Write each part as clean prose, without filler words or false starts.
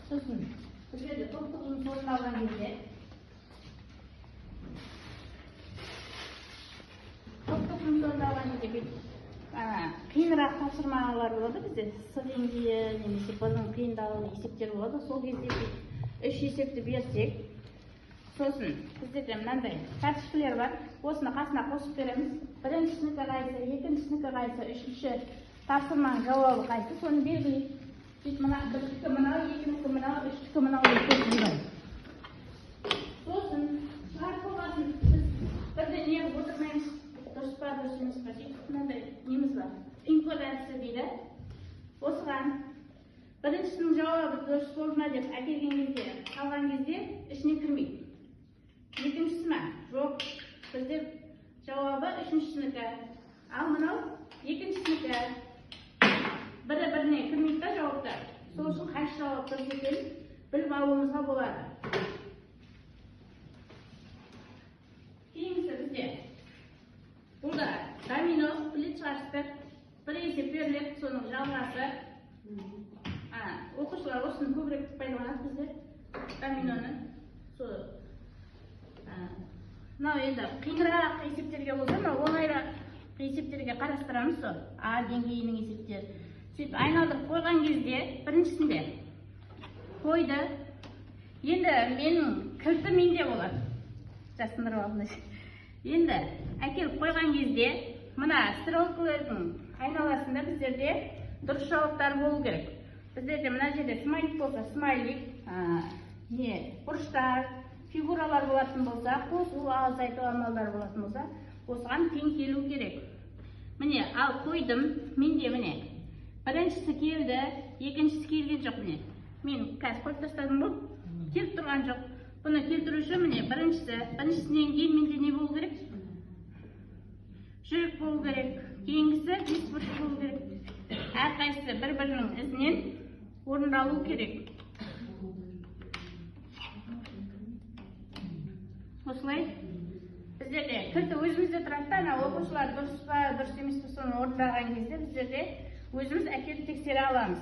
сосын бұл жерде топтық жұмыс орындалған кезде қиынырақ тапсырмалар болады бізде с деңгейі немесе б-ның қиындау есептер болады. Сол кезде 3 есепті берсек, сосын біздерде мынандай тәртіпшілер бар. Осыны қасына қосып береміз. Біріншісінікі қайсы, екіншісінікі қайсы, үшінші тапсырманың жауабы қайсы, соны белгілейік. Мына бірдікі мынау, екіншісі мынау, үштікі мынау деп сосын шығарып біз бірден неғып отырмаймыз. Дұрыс па, дұрыс емес па дейік. Мынандай неміз бар. Пин-код әдісі дейді. Осыған біріншісінің жауабы дұрыс болды ма деп әкелген кезде, қалған кезде ішіне кірмейді. Екіншісі ма? Жоқ. Бізде жауабы үшіншісінікі. Ал мынау екіншісінікі. Бірі-біріне кірмейді да жауаптар. Сол үшін қайсы жауап дұрыс екенін біліп алуымызға болады. Кейінгісі бізде бұлда домино білет шығарыстық. Бір есеп беріліп, соның жалғасы. Оқушылар осыны көбірек пайдаланады бізде. Доминоны. Мынау енді қиынырақ есептерге болса, оңайырақ есептерге қарастырамыз сол. А деңгейінің есептері. Сөйтіп айналдырып қойған кезде біріншісінде қойды. Енді менің кілті менде болады. Жасындырып алдым. Енді әкеліп қойған кезде мына стрелкалардың айналасында біздерде дұрыс жауаптар болу керек. Біздерде мына жерде смайлик болса, смайлик, бұрыштар, фигуралар болатын болса, қосу, ауыз айту амалдар болатын болса, осыған тең келу керек. Міне, ал қойдым, менде міне. Біріншісі келді, екіншісі келген жоқ міне. Мен қазір қойып тастадым бұл, келіп тұрған жоқ. Бұны келтіруші міне біріншісінен кейін менде не болу керек? Жүрек болу керек. Кейінгісі бес бұрыш болу керек. Әрқайсысы бір-бірінің ізінен орындалу керек. Осылай біздерде кілті өзімізде тұрады, оқушылар дұрыс па, дұрыс емес пе соны орындаған кезде біздерде өзіміз әкеліп тексере аламыз.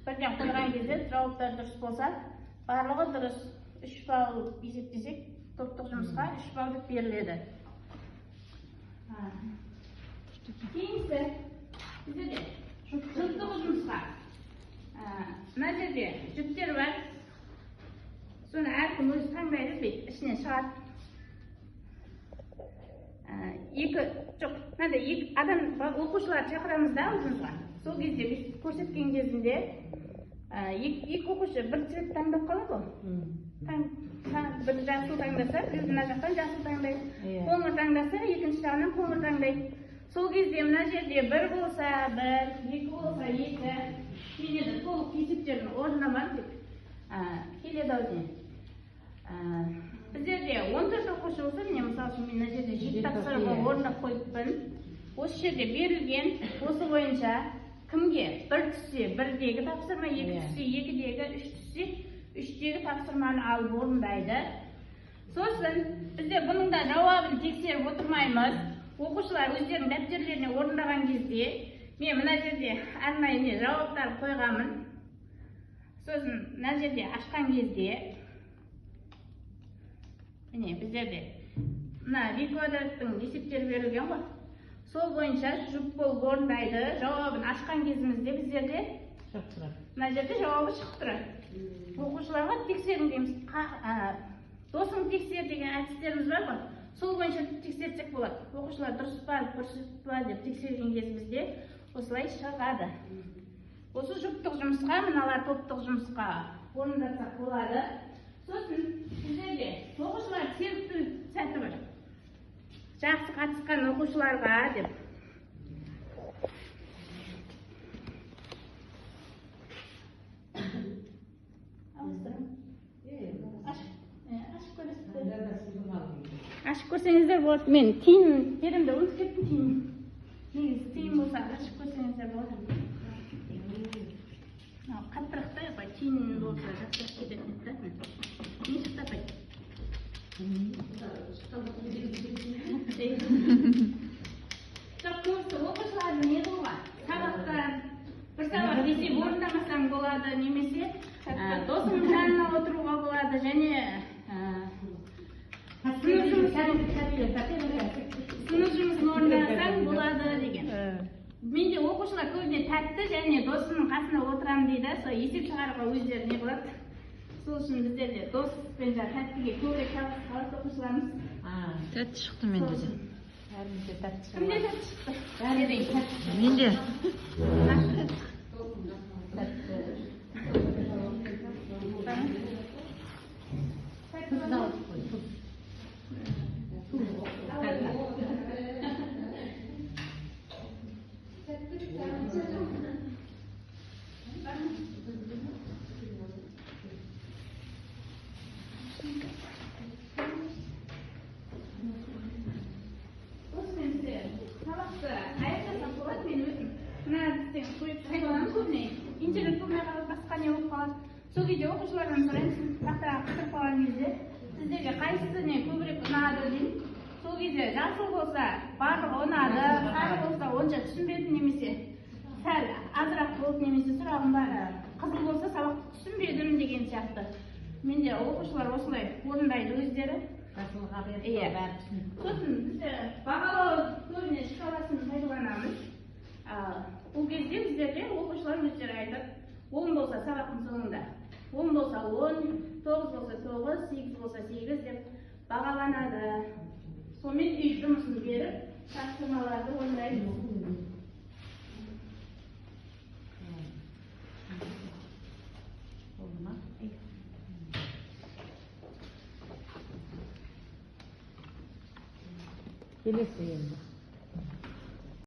Бірден қойған кезде жауаптар дұрыс болса, барлығы дұрыс. 3 балл есептесек, топтық жұмысқа 3 балл деп беріледі. Кейінгісі біздерде жұптық жұмысқа. Мына жерде жүптер бар. Соны әркім өзі таңдайды дейді, ішінен шығады. Адам оқушылар шақырамыз да жұмысқа. Сол кезде біз көрсеткен кезінде екі оқушы бір цвет таңдап қалады. Бір жасыл таңдаса, бір мына жақтан жасыл таңдайды. Қоңыр таңдаса, екінші жағынан қоңыр таңдайды. Сол кезде мына жерде бір болса, бір, екі болса, екі келеді. Толық есептерін орындамады деп келеді ауден. Біздерде 14 оқушы болса, міне мысалы үшін мен мына жерде 7 тапсырма орындап қойыппын. Осы жерде берілген, осы бойынша кімге бір түссе бірдегі тапсырма, екі түссе екідегі, үш түссе үштегі тапсырманы алып орындайды. Сосын бізде бұның да жауабын тексеріп отырмаймыз. Оқушылар өздерінің дәптерлеріне орындаған кезде мен мына жерде арнайы жауаптар қойғамын. Сосын мына жерде ашқан кезде міне біздерде мына квадраттың есептері берілген ғой. Сол бойынша жұп болып орындайды. Жауабын ашқан кезімізде біздерде мына жерде жауабы шығып тұрады. Оқушыларға тексерін дейміз. Досын тексер деген әдістеріміз бар ғой. Сол бойынша тексерсек болады. Оқушылар дұрыс па, дұрыс па деп тексерген кезімізде осылай шығады. Осы жұптық жұмысқа, мыналар топтық жұмысқа орындатсақ болады. Сосын біздерде оқушылар серіктілік сәті бар. Жақсы қатысқан оқушыларға деп. Ашып көрсеңіздер болады. Мен тиын берімді ұмытып кеттім тиын. Негізі тиын болса ашып көрсеңіздер болады. Қаттырақта тиын болса жақсырып кететін еді. Не шықтапайды? Жоқ, көбісі оқушылардың не болған? Сабақтан бір сабақ десе орындамасаң болады, немесе досыңның жанына отыруға болады және сынып жұмысын орындасаң болады деген. Менде оқушылар көбіне тәтті және досының қасына отырамын дейді, сол есеп шығаруға өздері не қылады. Сол үшін біздер де доспен тәттіге көбірек табыс оқушыларымыз. Тәтті шықты менде де. Кімде тәтті шықты? Менде. интернет болмай қалып басқа не болып қалады. Сол кезде оқушылардан сұраймыз, тақтаға қысып қалған кезде сіздерге қайсысы не көбірек ұнады деймін. Сол кезде жасыл болса барлығы ұнады, сары болса онша түсінбедім немесе сәл азырақ болды немесе сұрағым бар, қызыл болса сабақты түсінбедім деген сияқты. Менде оқушылар осылай орындайды өздері. Сосын бізде бағалау көбіне шкаласын пайдаланамыз. Ол кезде біздерде оқушылар өздері айтады, 10 болса сабақтың соңында, 10 болса 10, 9 болса 9, 8 болса 8 деп бағаланады. Сонымен үй жұмысын беріп, тапсырмаларды орындаймыз. Келесі енді.